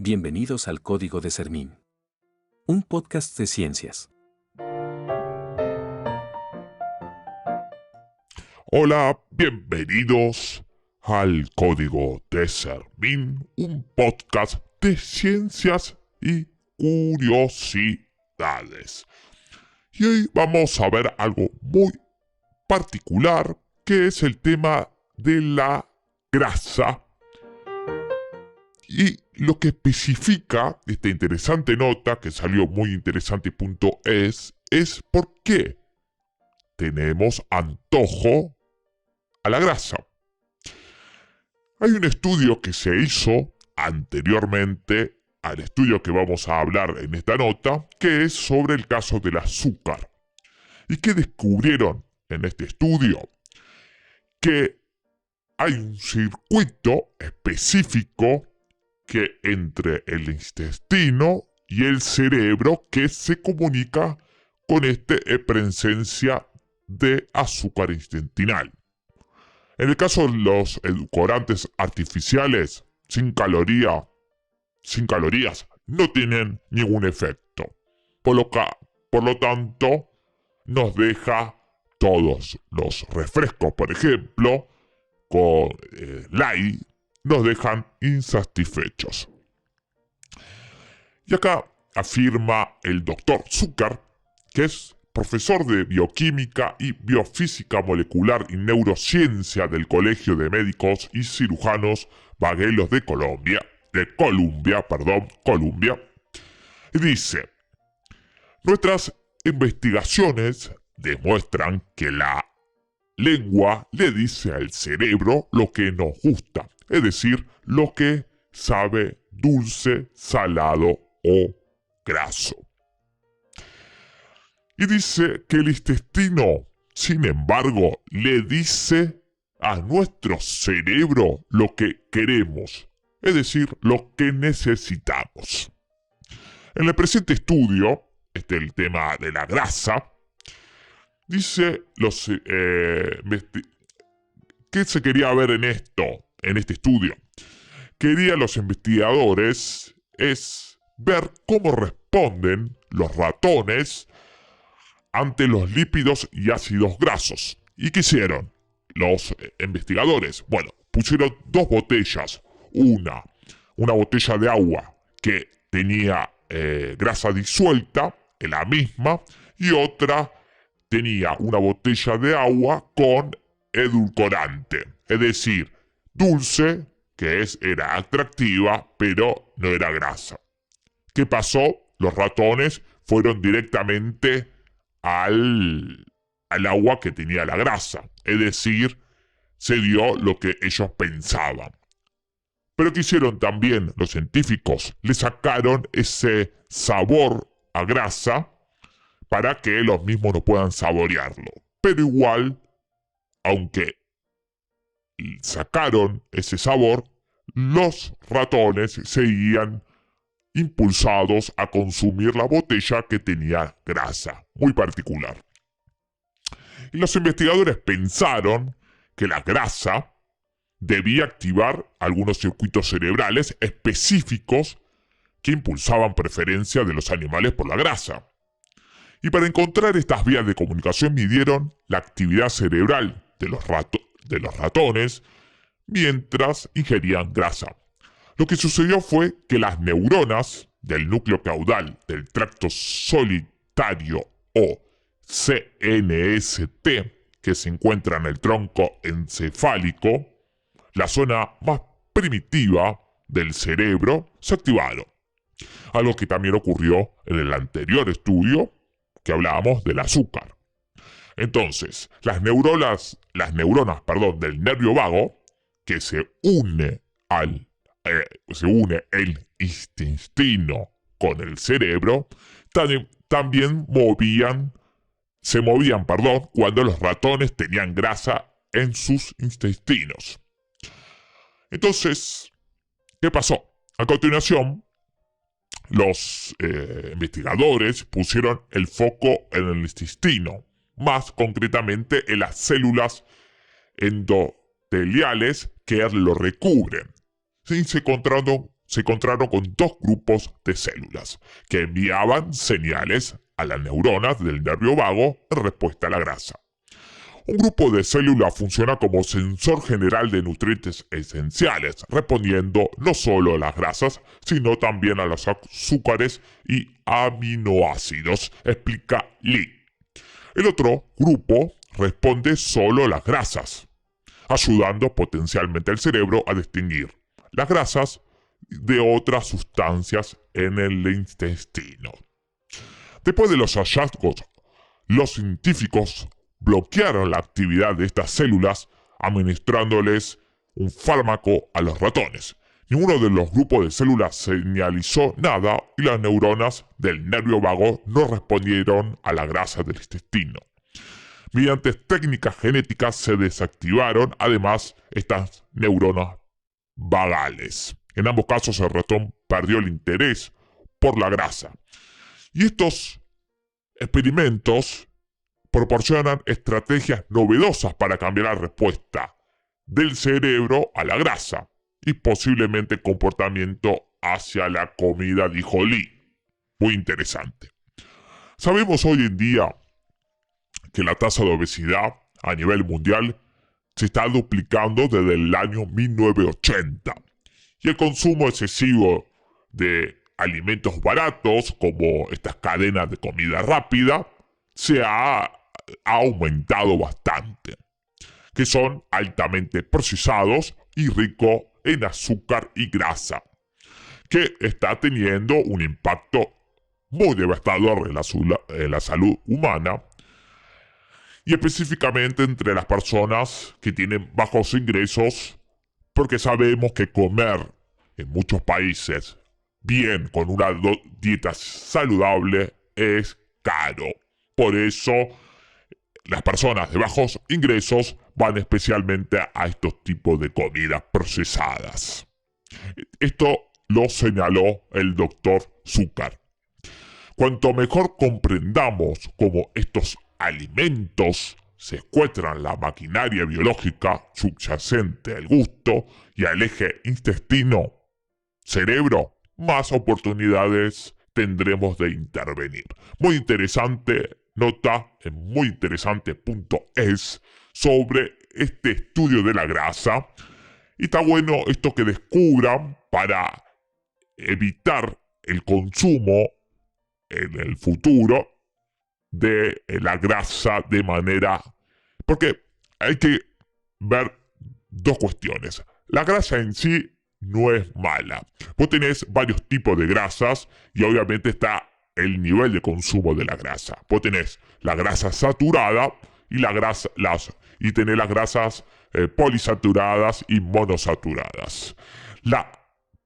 Bienvenidos al Código de Sermín, un podcast de ciencias. Hola, bienvenidos al Código de Sermín, un podcast de ciencias y curiosidades. Y hoy vamos a ver algo muy particular, que es el tema de la grasa. Y lo que especifica esta interesante nota, que salió muy interesante es por qué tenemos antojo a la grasa. Hay un estudio que se hizo anteriormente al estudio que vamos a hablar en esta nota, que es sobre el caso del azúcar. ¿Y qué descubrieron en este estudio? Que hay un circuito específico que entre el intestino y el cerebro que se comunica con presencia de azúcar intestinal. En el caso de los edulcorantes artificiales sin calorías, no tienen ningún efecto. Por lo tanto, nos deja todos los refrescos, por ejemplo, con Light, nos dejan insatisfechos. Y acá afirma el Dr. Zucker, que es profesor de bioquímica y biofísica molecular y neurociencia del Colegio de Médicos y Cirujanos Baguelos de Colombia, y dice: nuestras investigaciones demuestran que la lengua le dice al cerebro lo que nos gusta, es decir, lo que sabe dulce, salado o graso. Y dice que el intestino, sin embargo, le dice a nuestro cerebro lo que queremos, es decir, lo que necesitamos. En el presente estudio, el tema de la grasa, dice ¿qué se quería ver en este estudio? Los investigadores es ver cómo responden los ratones ante los lípidos y ácidos grasos. ¿Y qué hicieron los investigadores? Bueno, pusieron dos botellas. Una botella de agua que tenía grasa disuelta en la misma, y otra tenía una botella de agua con edulcorante, es decir, dulce, que era atractiva, pero no era grasa. ¿Qué pasó? Los ratones fueron directamente al agua que tenía la grasa, es decir, se dio lo que ellos pensaban. Pero ¿qué hicieron también los científicos? Le sacaron ese sabor a grasa para que los mismos no puedan saborearlo. Pero igual, aunque sacaron ese sabor, los ratones seguían impulsados a consumir la botella que tenía grasa, muy particular. Y los investigadores pensaron que la grasa debía activar algunos circuitos cerebrales específicos que impulsaban preferencia de los animales por la grasa. Y para encontrar estas vías de comunicación midieron la actividad cerebral de los ratones mientras ingerían grasa. Lo que sucedió fue que las neuronas del núcleo caudal del tracto solitario o CNST, que se encuentra en el tronco encefálico, la zona más primitiva del cerebro, se activaron. Algo que también ocurrió en el anterior estudio que hablábamos del azúcar. Entonces, las neuronas del nervio vago, que se une el intestino con el cerebro, también se movían cuando los ratones tenían grasa en sus intestinos. Entonces, ¿qué pasó? A continuación, los investigadores pusieron el foco en el intestino, más concretamente en las células endoteliales que lo recubren. Se encontraron se encontraron con dos grupos de células que enviaban señales a las neuronas del nervio vago en respuesta a la grasa. Un grupo de células funciona como sensor general de nutrientes esenciales, respondiendo no solo a las grasas, sino también a los azúcares y aminoácidos, explica Lee. El otro grupo responde solo a las grasas, ayudando potencialmente al cerebro a distinguir las grasas de otras sustancias en el intestino. Después de los hallazgos, los científicos bloquearon la actividad de estas células administrándoles un fármaco a los ratones. Ninguno de los grupos de células señalizó nada y las neuronas del nervio vago no respondieron a la grasa del intestino. Mediante técnicas genéticas se desactivaron además estas neuronas vagales. En ambos casos el ratón perdió el interés por la grasa. Y estos experimentos proporcionan estrategias novedosas para cambiar la respuesta del cerebro a la grasa y posiblemente comportamiento hacia la comida, dijo Lee. Muy interesante. Sabemos hoy en día que la tasa de obesidad a nivel mundial se está duplicando desde el año 1980 y el consumo excesivo de alimentos baratos como estas cadenas de comida rápida se ha aumentado bastante, que son altamente procesados y ricos en azúcar y grasa, que está teniendo un impacto muy devastador en la salud humana y específicamente entre las personas que tienen bajos ingresos, porque sabemos que comer en muchos países bien con una dieta saludable es caro. Por eso las personas de bajos ingresos van especialmente a estos tipos de comidas procesadas. Esto lo señaló el doctor Zucker. Cuanto mejor comprendamos cómo estos alimentos secuestran la maquinaria biológica subyacente al gusto y al eje intestino-cerebro, más oportunidades tendremos de intervenir. Muy interesante nota en muyinteresante.es sobre este estudio de la grasa. Y está bueno esto que descubran para evitar el consumo en el futuro de la grasa de manera... Porque hay que ver dos cuestiones. La grasa en sí no es mala. Vos tenés varios tipos de grasas y obviamente está el nivel de consumo de la grasa. Vos tenés la grasa saturada y tenés las grasas polisaturadas y monosaturadas. Las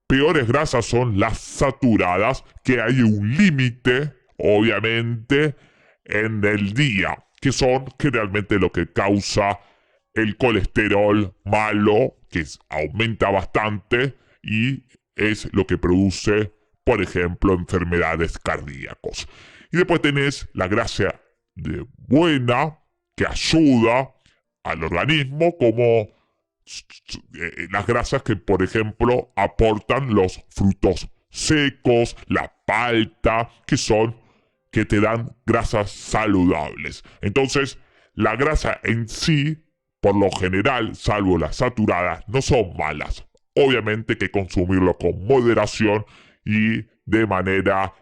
peores grasas son las saturadas, que hay un límite, obviamente, en el día, que son generalmente lo que causa el colesterol malo, que aumenta bastante y es lo que produce, por ejemplo, enfermedades cardíacas. Y después tenés la grasa buena, que ayuda al organismo, como las grasas que, por ejemplo, aportan los frutos secos, la palta, que te dan grasas saludables. Entonces, la grasa en sí, por lo general, salvo las saturadas, no son malas. Obviamente hay que consumirlo con moderación y de manera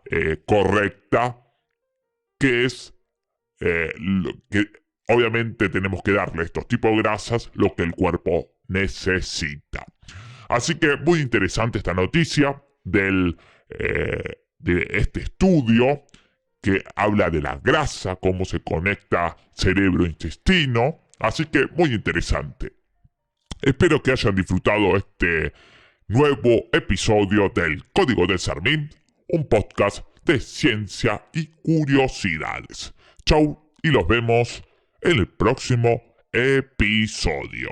correcta, que es que obviamente tenemos que darle a estos tipos de grasas lo que el cuerpo necesita. Así que muy interesante esta noticia de este estudio que habla de la grasa, cómo se conecta cerebro-intestino. Así que muy interesante. Espero que hayan disfrutado este nuevo episodio del Código del Sermín, un podcast de ciencia y curiosidades. Chau y los vemos en el próximo episodio.